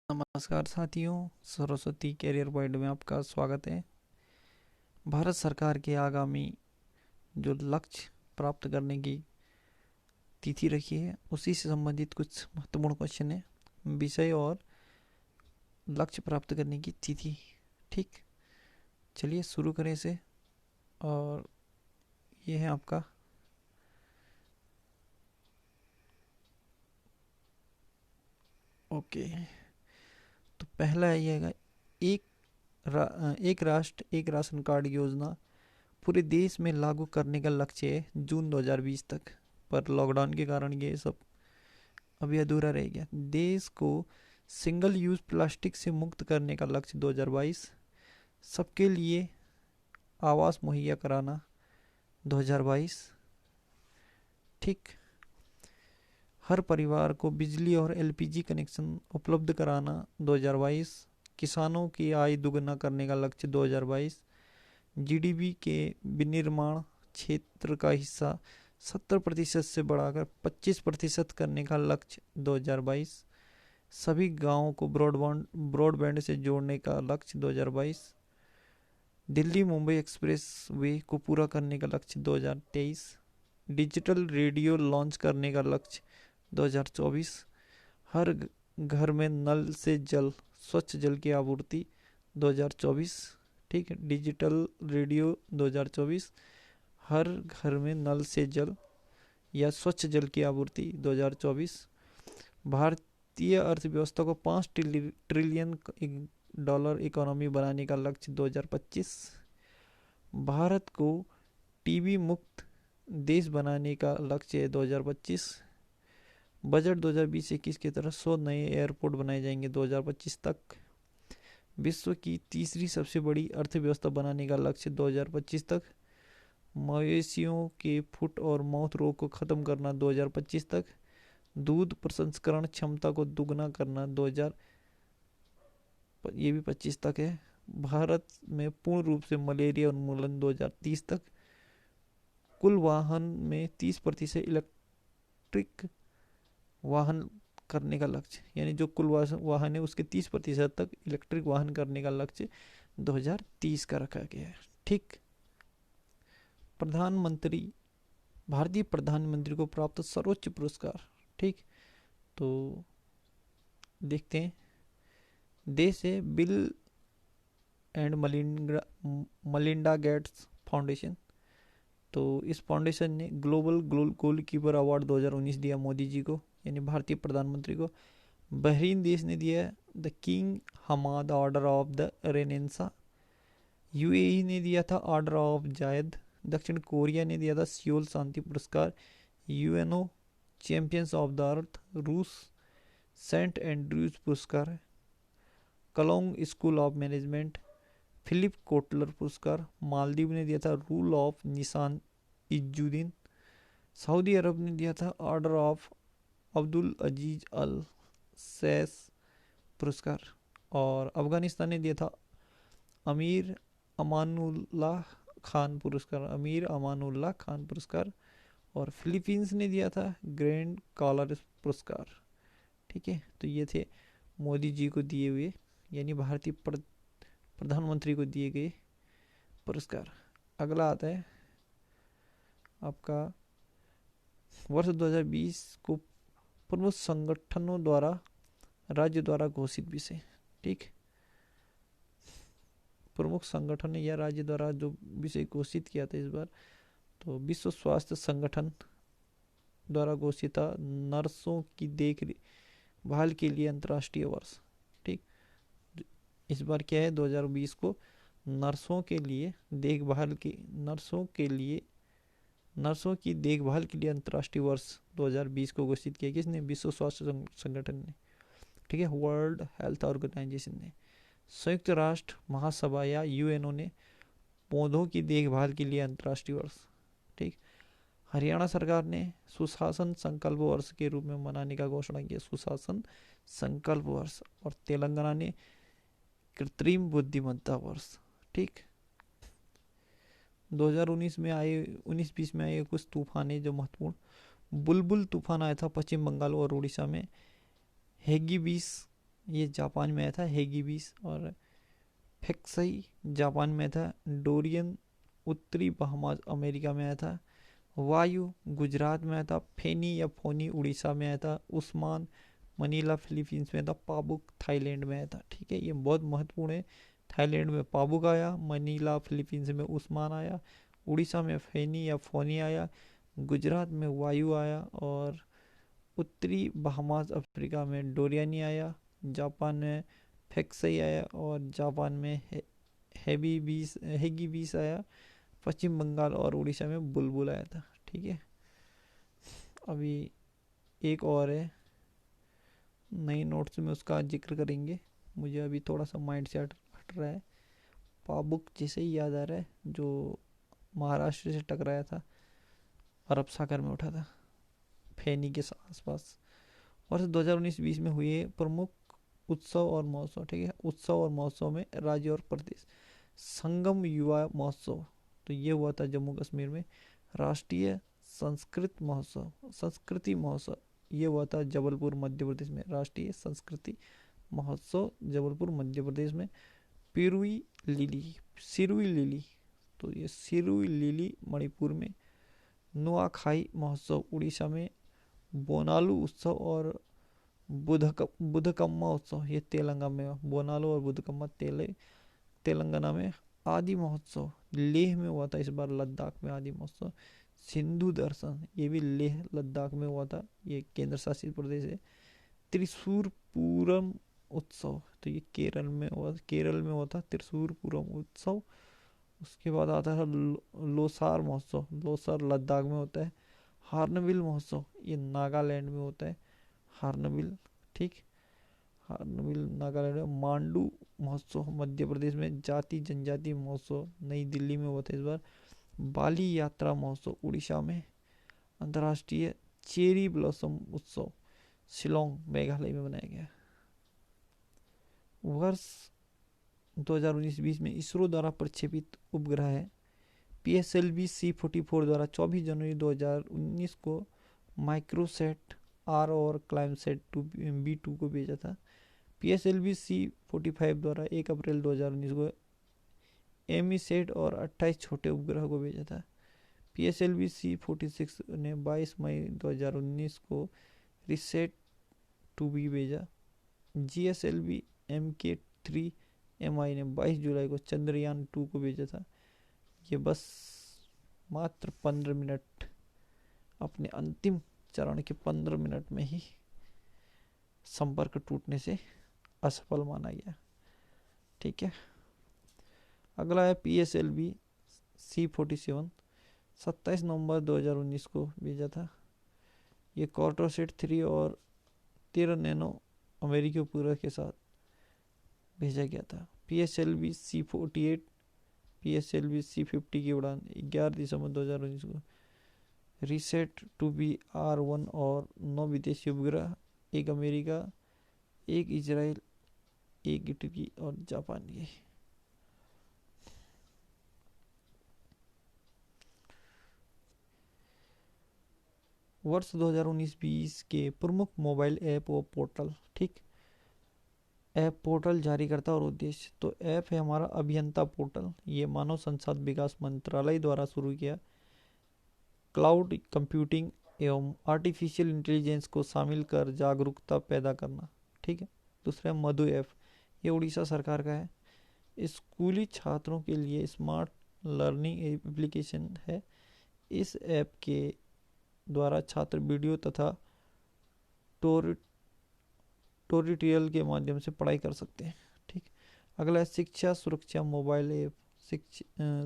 नमस्कार साथियों, Saraswati career point में आपका स्वागत है। भारत सरकार के आगामी जो लक्ष्य प्राप्त करने की तिथि रखी है, उसी से संबंधित कुछ महत्वपूर्ण क्वेश्चन है। विषय और लक्ष्य प्राप्त करने की तिथि। ठीक, चलिए शुरू करें इसे। और ये है आपका ओके। तो पहला है ये एक एक राष्ट्र एक राशन कार्ड योजना पूरे देश में लागू करने का लक्ष्य है जून 2020 तक। पर लॉकडाउन के कारण ये सब अभी अधूरा रह गया। देश को सिंगल यूज प्लास्टिक से मुक्त करने का लक्ष्य 2022। सबके लिए आवास मुहैया कराना 2022। ठीक, हर परिवार को बिजली और एलपीजी कनेक्शन उपलब्ध कराना 2022। किसानों की आय दुगना करने का लक्ष्य 2022। जीडीपी के विनिर्माण क्षेत्र का हिस्सा 70% से बढ़ाकर 25% करने का लक्ष्य 2022। सभी गांवों को ब्रॉडबैंड से जोड़ने का लक्ष्य 2022। दिल्ली मुंबई एक्सप्रेस वे को पूरा करने का लक्ष्य 2023। डिजिटल रेडियो लॉन्च करने का लक्ष्य 2024। हर घर में नल से जल स्वच्छ जल की आपूर्ति 2024। ठीक है, डिजिटल रेडियो 2024, हर घर में नल से जल या स्वच्छ जल की आपूर्ति 2024। भारतीय अर्थव्यवस्था को 5 ट्रिलियन डॉलर इकोनॉमी बनाने का लक्ष्य 2025। भारत को टीबी मुक्त देश बनाने का लक्ष्य है 2025। बजट 2020-21 की तरह 100 नए एयरपोर्ट बनाए जाएंगे 2025 तक। विश्व की तीसरी सबसे बड़ी अर्थव्यवस्था बनाने का लक्ष्य 2025 तक। मवेशियों के फुट और माउथ रोग को खत्म करना 2025 तक। दूध प्रसंस्करण क्षमता को दुगना करना 2000 ये भी 25 तक है। भारत में पूर्ण रूप से मलेरिया उन्मूलन 2030 तक। कुल वाहन में 30% इलेक्ट्रिक वाहन करने का लक्ष्य, यानी जो कुल वाहन है उसके 30% तक इलेक्ट्रिक वाहन करने का लक्ष्य 2030 का रखा गया है। ठीक, प्रधानमंत्री भारतीय प्रधानमंत्री को प्राप्त सर्वोच्च पुरस्कार। ठीक, तो देखते हैं। देश है Bill and Melinda Gates foundation. तो इस फाउंडेशन ने ग्लोबल गोलकीपर अवार्ड 2019 दिया मोदी जी को, यानी भारतीय प्रधानमंत्री को। बहरीन देश ने दिया the King Hamad Order of the Renaissance. UAE ने दिया था ऑर्डर ऑफ जायद। दक्षिण कोरिया ने दिया था सियोल शांति पुरस्कार। UNO champions of the earth रूस सेंट एंड्रयूज पुरस्कार। Kellogg school of management Philip Kotler पुरस्कार। मालदीव ने दिया था रूल ऑफ निशान इजुद्दीन। सऊदी अरब ने दिया था Order of Abdul Aziz Al Saud पुरस्कार। और अफगानिस्तान ने दिया था अमीर अमानुल्लाह खान पुरस्कार, अमीर अमानुल्लाह खान पुरस्कार। और फिलीपींस ने दिया था ग्रैंड कॉलर पुरस्कार। ठीक है, तो ये थे मोदी जी को दिए हुए, यानी भारतीय प्रधानमंत्री को दिए गए पुरस्कार। अगला आता है आपका वर्ष 2020 को प्रमुख संगठनों द्वारा राज्य द्वारा घोषित विषय। ठीक, प्रमुख संगठन या राज्य द्वारा जो विषय घोषित किया था इस बार, तो विश्व स्वास्थ्य संगठन द्वारा घोषित था नर्सों की देखभाल के लिए अंतर्राष्ट्रीय वर्ष। ठीक, इस बार क्या है 2020 को नर्सों के लिए देखभाल की देखभाल के लिए अंतर्राष्ट्रीय वर्ष 2020 को घोषित किया। किसने? विश्व स्वास्थ्य संगठन ने। ठीक है, वर्ल्ड हेल्थ ऑर्गेनाइजेशन ने। संयुक्त राष्ट्र महासभा या यूएनओ ने पौधों की देखभाल के लिए अंतर्राष्ट्रीय वर्ष। ठीक, हरियाणा सरकार ने सुशासन संकल्प वर्ष के रूप में मनाने का घोषणा किया, सुशासन संकल्प वर्ष। और तेलंगाना ने कृत्रिम बुद्धिमत्ता वर्ष। ठीक, 2019 में आए 19-20 में आए कुछ तूफान है जो महत्वपूर्ण। बुलबुल तूफान आया था पश्चिम बंगाल और उड़ीसा में। हेगी बीस ये जापान में आया था हेगिबिस। और फेक्सई जापान में था। डोरियन उत्तरी बहामास अमेरिका में आया था। वायु गुजरात में आया था। फेनी या फोनी उड़ीसा में आया था। उस्मान मनीला फिलीपींस में था। पाबुक थाईलैंड में आया था। ठीक है, ये बहुत महत्वपूर्ण है। थाईलैंड में पाबुक आया, मनीला फिलीपींस में उस्मान आया, उड़ीसा में फेनी या फोनी आया, गुजरात में वायु आया, और उत्तरी बहामास अफ्रीका में डोरियानी आया, जापान में फेक्सई आया, और जापान में हेगी बीस आया, पश्चिम बंगाल और उड़ीसा में बुलबुल आया था। ठीक है, अभी एक और है, नई नोट्स में उसका जिक्र करेंगे। मुझे अभी थोड़ा सा माइंड से हट रहा है। पाबुक जैसे ही याद आ रहा है, जो महाराष्ट्र से टकराया था, अरब सागर में उठा था, फेनी के आसपास। वर्ष 2019-20 में हुए प्रमुख उत्सव और महोत्सव। ठीक है, उत्सव और महोत्सव में राज्य और प्रदेश। संगम युवा महोत्सव, तो ये हुआ था जम्मू कश्मीर में। राष्ट्रीय संस्कृति महोत्सव, ये हुआ था जबलपुर मध्य प्रदेश में। राष्ट्रीय संस्कृति महोत्सव जबलपुर मध्य प्रदेश में। पिरुई लिली सिरुई लिली, तो ये सिरुई लिली मणिपुर में। नुआखाई महोत्सव उड़ीसा में। बोनालू उत्सव और बुधकम्मा उत्सव, ये तेलंगाना में। बोनालू और बुधकम्मा तेलंगाना में। आदि महोत्सव लेह में हुआ था इस बार, लद्दाख में आदि महोत्सव। सिंधु दर्शन, ये भी लेह लद्दाख में हुआ था, ये केंद्र शासित प्रदेश है। त्रिशूर पूरम उत्सव, तो ये केरल में हुआ था त्रिशूर पूरम उत्सव। उसके बाद आता है लोसार महोत्सव, लोसार लद्दाख में होता है। हार्नबिल महोत्सव, ये नागालैंड में होता है, हार्नबिल। ठीक, हार्नबिल नागालैंड में। मांडू महोत्सव मध्य प्रदेश में। जाति जनजाति महोत्सव नई दिल्ली में हुआ था इस बार। बाली यात्रा महोत्सव उड़ीसा में। अंतर्राष्ट्रीय चेरी ब्लॉसम उत्सव शिलोंग मेघालय में मनाया गया। वर्ष 2019-20 में इसरो द्वारा प्रक्षेपित उपग्रह है PSLV C-44 द्वारा 24 जनवरी 2019 को माइक्रोसेट आर और क्लाइमसेट B2 को भेजा था। PSLV C-45 द्वारा 1 अप्रैल 2019 को एमीसेट और 28 छोटे उपग्रह को भेजा था। PSLV C-46 ने 22 मई 2019 को रिसेट 2B भेजा। GSLV MK3MI ने 22 जुलाई को चंद्रयान 2 को भेजा था। ये बस मात्र 15 मिनट, अपने अंतिम चरण के 15 मिनट में ही संपर्क टूटने से असफल माना गया। ठीक है, अगला है PSLV C-47, 27 नवंबर 2019 को भेजा था। ये कॉर्टोसेट 3 और 13 नैनो अमेरिकी उपग्रह के साथ भेजा गया था। PSLV C-48, PSLV C-50 की उड़ान 11 दिसंबर 2019 को। रिसेट 2B R1 और 9 विदेशी उपग्रह, 1 अमेरिका, 1 इजराइल, 1 इटली और जापान के। वर्ष 2019-20 के प्रमुख मोबाइल ऐप और पोर्टल। ठीक, ऐप पोर्टल जारी करता और उद्देश्य। तो ऐप है हमारा अभियंता पोर्टल, ये मानव संसाधन विकास मंत्रालय द्वारा शुरू किया। क्लाउड कंप्यूटिंग एवं आर्टिफिशियल इंटेलिजेंस को शामिल कर जागरूकता पैदा करना। ठीक है, दूसरा है मधु ऐप, ये उड़ीसा सरकार का है। स्कूली छात्रों के लिए स्मार्ट लर्निंग एप्लीकेशन है। इस ऐप के द्वारा छात्र वीडियो तथा ट्यूटोरियल के माध्यम से पढ़ाई कर सकते हैं। ठीक, अगला है शिक्षा सुरक्षा मोबाइल ऐप,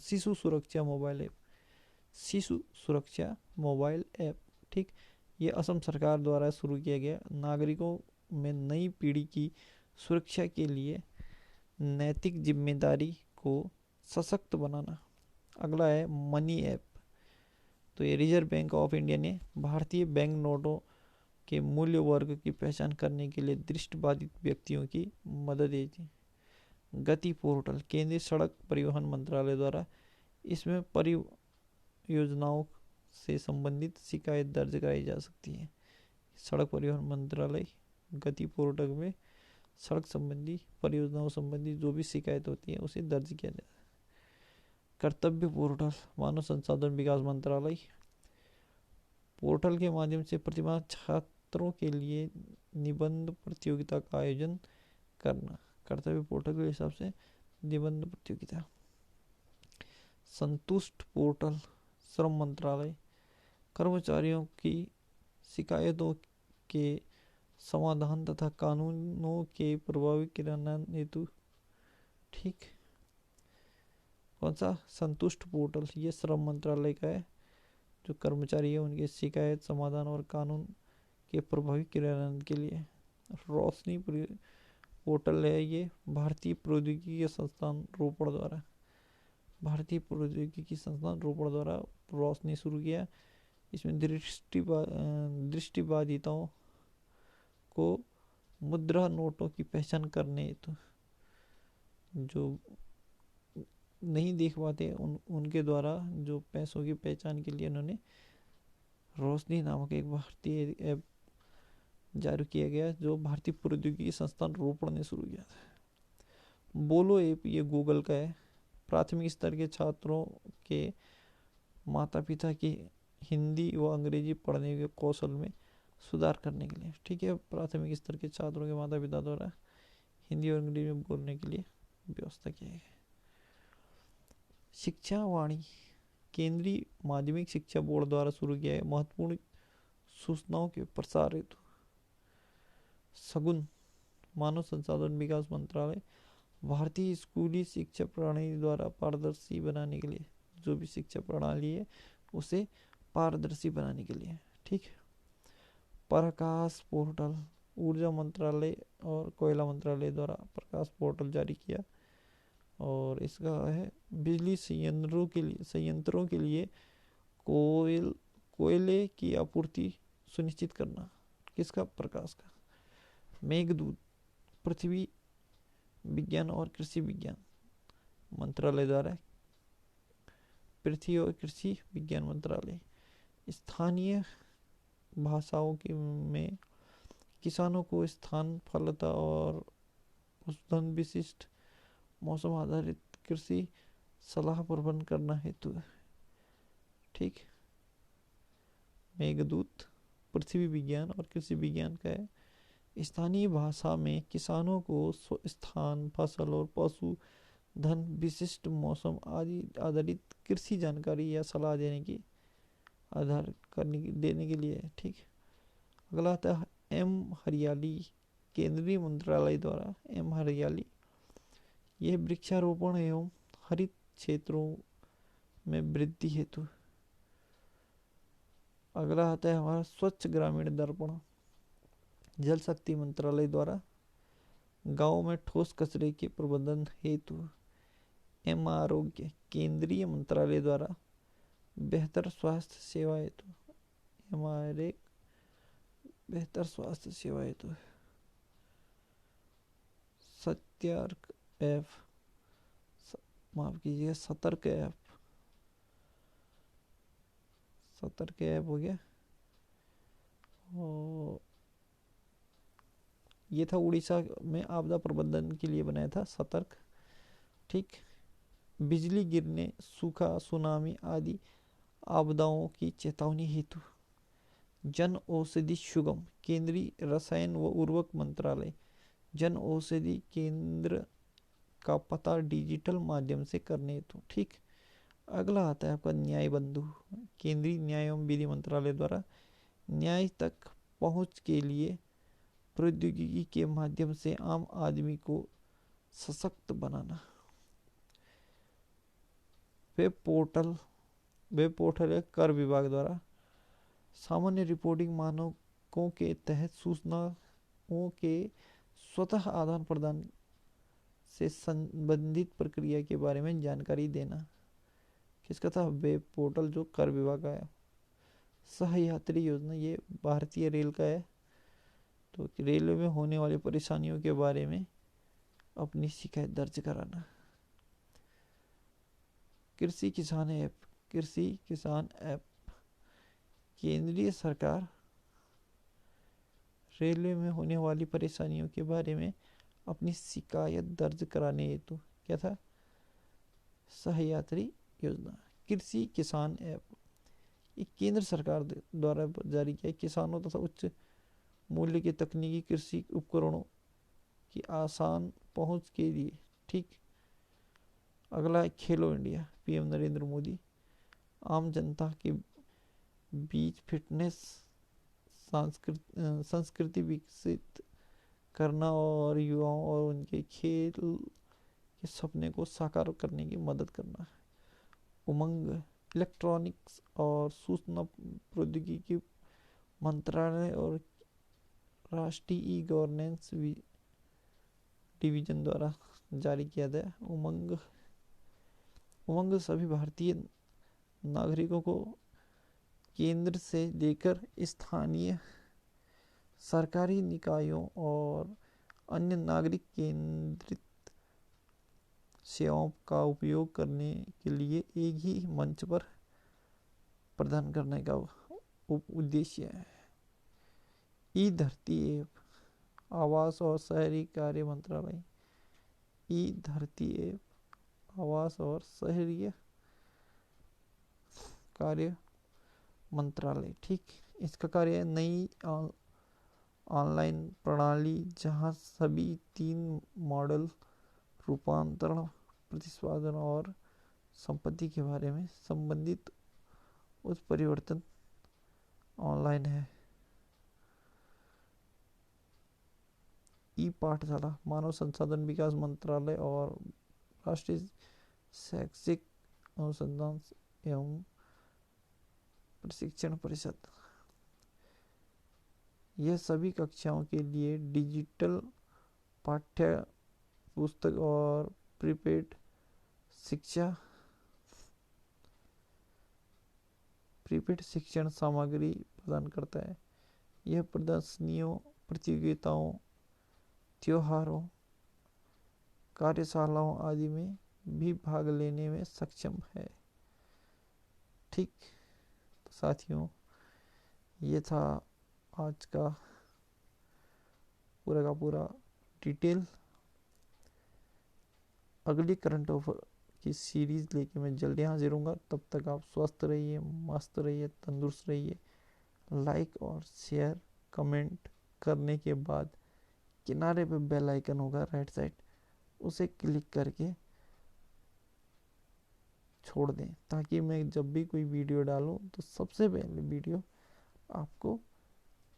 शिशु सुरक्षा मोबाइल ऐप, शिशु सुरक्षा मोबाइल ऐप। ठीक, ये असम सरकार द्वारा शुरू किया गया, नागरिकों में नई पीढ़ी की सुरक्षा के लिए नैतिक जिम्मेदारी को सशक्त बनाना। अगला है मनी ऐप, तो ये रिजर्व बैंक ऑफ इंडिया ने भारतीय बैंक नोटों के मूल्य वर्ग की पहचान करने के लिए दृष्टिबाधित व्यक्तियों की मदद दी थी। गति पोर्टल केंद्रीय सड़क परिवहन मंत्रालय द्वारा, इसमें परियोजनाओं से संबंधित शिकायत दर्ज कराई जा सकती है। सड़क परिवहन मंत्रालय गति पोर्टल में सड़क संबंधी, परियोजनाओं संबंधी जो भी शिकायत होती है उसे दर्ज किया जाता है। कर्तव्य पोर्टल, मानव संसाधन विकास मंत्रालय पोर्टल के माध्यम से प्रतिमाह छात्रों के लिए निबंध प्रतियोगिता का आयोजन करना। कर्तव्य पोर्टल के हिसाब से निबंध प्रतियोगिता। संतुष्ट पोर्टल, श्रम मंत्रालय कर्मचारियों की शिकायतों के समाधान तथा कानूनों के प्रभावी क्रियान्वयन हेतु। ठीक, कौन सा? संतुष्ट पोर्टल, ये श्रम मंत्रालय का है। जो कर्मचारी है उनकी शिकायत, समाधान और कानून के प्रभावी क्रियान्वयन के लिए। रोशनी पोर्टल है ये भारतीय प्रौद्योगिकी संस्थान रोपड़ द्वारा, भारतीय प्रौद्योगिकी संस्थान रोपड़ द्वारा रोशनी शुरू किया। इसमें दृष्टिबाधिताओं को मुद्रा नोटों की पहचान करने हेतु, जो नहीं देख पाते उनके द्वारा जो पैसों की पहचान के लिए उन्होंने रोशनी नामक एक भारतीय ऐप जारी किया गया, जो भारतीय प्रौद्योगिकी संस्थान रोपड़ ने शुरू किया था। बोलो ऐप, ये गूगल का है। प्राथमिक स्तर के छात्रों के माता पिता की हिंदी व अंग्रेजी पढ़ने के कौशल में सुधार करने के लिए। ठीक है, प्राथमिक स्तर के छात्रों के माता पिता द्वारा हिंदी और अंग्रेजी में बोलने के लिए व्यवस्था की है। शिक्षा वाणी, केंद्रीय माध्यमिक शिक्षा बोर्ड द्वारा शुरू किया है महत्वपूर्ण सूचनाओं के प्रसार हेतु। सगुन, मानव संसाधन विकास मंत्रालय भारतीय स्कूली शिक्षा प्रणाली द्वारा पारदर्शी बनाने के लिए, जो भी शिक्षा प्रणाली है उसे पारदर्शी बनाने के लिए। ठीक, प्रकाश पोर्टल, ऊर्जा मंत्रालय और कोयला मंत्रालय द्वारा प्रकाश पोर्टल जारी किया, और इसका है बिजली संयंत्रों के लिए कोयले की आपूर्ति सुनिश्चित करना। किसका? प्रकाश का। मेघदूत, पृथ्वी विज्ञान और कृषि विज्ञान मंत्रालय द्वारा, पृथ्वी और कृषि विज्ञान मंत्रालय। स्थानीय भाषाओं के में किसानों को स्थान फलता और पशुधन विशिष्ट मौसम आधारित कृषि सलाह प्रदान करना हेतु। ठीक, मेघदूत पृथ्वी विज्ञान और कृषि विज्ञान का है। स्थानीय भाषा में किसानों को स्थान, फसल और पशुधन विशिष्ट मौसम आदि आधारित कृषि जानकारी या सलाह देने के लिए। ठीक, अगला आता है एम हरियाली, केंद्रीय मंत्रालय द्वारा एम हरियाली, यह वृक्षारोपण एवं हरित क्षेत्रों में वृद्धि हेतु। अगला आता है हमारा स्वच्छ ग्रामीण दर्पण, जल शक्ति मंत्रालय द्वारा गांव में ठोस कचरे के प्रबंधन हेतु। एम आरोग्य, केंद्रीय मंत्रालय द्वारा बेहतर स्वास्थ्य सेवा हेतु। हमारे बेहतर स्वास्थ्य सेवा हेतु। सतर्क ऐप, माफ कीजिएगा, सतर्क ऐप, सतर्क ऐप हो गया। और ये था उड़ीसा में आपदा प्रबंधन के लिए बनाया था सतर्क। ठीक, बिजली गिरने, सूखा, सुनामी आदि आपदाओं की चेतावनी हेतु। जन औषधि सुगम, केंद्रीय रसायन व उर्वरक मंत्रालय जन औषधि केंद्र का पता डिजिटल माध्यम से करने हेतु। ठीक, अगला आता है आपका न्याय बंधु, केंद्रीय न्याय एवं विधि मंत्रालय द्वारा न्याय तक पहुंच के लिए प्रौद्योगिकी के माध्यम से आम आदमी को सशक्त बनाना। वेब पोर्टल है कर विभाग द्वारा सामान्य रिपोर्टिंग मानकों के तहत सूचनाओं के स्वतः आदान प्रदान से संबंधित प्रक्रिया के बारे में जानकारी देना। किसका था? वेब पोर्टल, जो कर विभाग का है। सहयात्री योजना, ये भारतीय रेल का है। तो रेलवे में होने वाली परेशानियों के बारे में अपनी शिकायत दर्ज कराना। कृषि किसान ऐप, कृषि किसान ऐप, केंद्रीय सरकार रेलवे में होने वाली परेशानियों के बारे में अपनी शिकायत दर्ज कराने हेतु क्या था, सहयात्री योजना। कृषि किसान ऐप, ये केंद्र सरकार द्वारा जारी किया किसानों तथा उच्च मूल्य के तकनीकी कृषि उपकरणों की आसान पहुंच के लिए। ठीक। अगला है खेलो इंडिया, पीएम नरेंद्र मोदी आम जनता के बीच फिटनेस संस्कृति विकसित करना और युवाओं और उनके खेल के सपने को साकार करने की मदद करना। उमंग, इलेक्ट्रॉनिक्स और सूचना प्रौद्योगिकी मंत्रालय और राष्ट्रीय ई गवर्नेंस डिवीजन द्वारा जारी किया गया। उमंग उमंग सभी भारतीय नागरिकों को केंद्र से लेकर स्थानीय सरकारी निकायों और अन्य नागरिक केंद्रित सेवाओं का उपयोग करने के लिए एक ही मंच पर प्रदान करने का उद्देश्य है। ई धरती ऐप, आवास और शहरी कार्य मंत्रालय। ई धरती ऐप, आवास और शहरी कार्य मंत्रालय। ठीक। इसका कार्य है नई ऑनलाइन प्रणाली जहां सभी 3 मॉडल रूपांतरण, प्रतिस्पादन और संपत्ति के बारे में संबंधित उस परिवर्तन ऑनलाइन है। ई पाठशाला, मानव संसाधन विकास मंत्रालय और राष्ट्रीय शैक्षिक अनुसंधान एवं प्रशिक्षण परिषद, यह सभी कक्षाओं के लिए डिजिटल पाठ्य पुस्तक और प्रीपेड शिक्षण सामग्री प्रदान करता है। यह प्रदर्शनियों, प्रतियोगिताओं, त्योहारों, कार्यशालाओं आदि में भी भाग लेने में सक्षम है। ठीक। तो साथियों, ये था आज का पूरा डिटेल। अगली करंट अफेयर की सीरीज लेके मैं जल्दी हाजिर हूँगा। तब तक आप स्वस्थ रहिए, मस्त रहिए, तंदुरुस्त रहिए। लाइक और शेयर कमेंट करने के बाद किनारे पे बेल आइकन होगा राइट साइड, उसे क्लिक करके छोड़ दें ताकि मैं जब भी कोई वीडियो डालूं तो सबसे पहले वीडियो आपको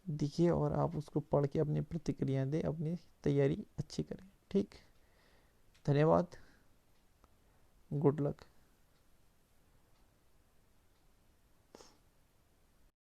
दिखे और आप उसको पढ़ के अपनी प्रतिक्रियाएं दें, अपनी तैयारी अच्छी करें। ठीक। धन्यवाद। Good luck.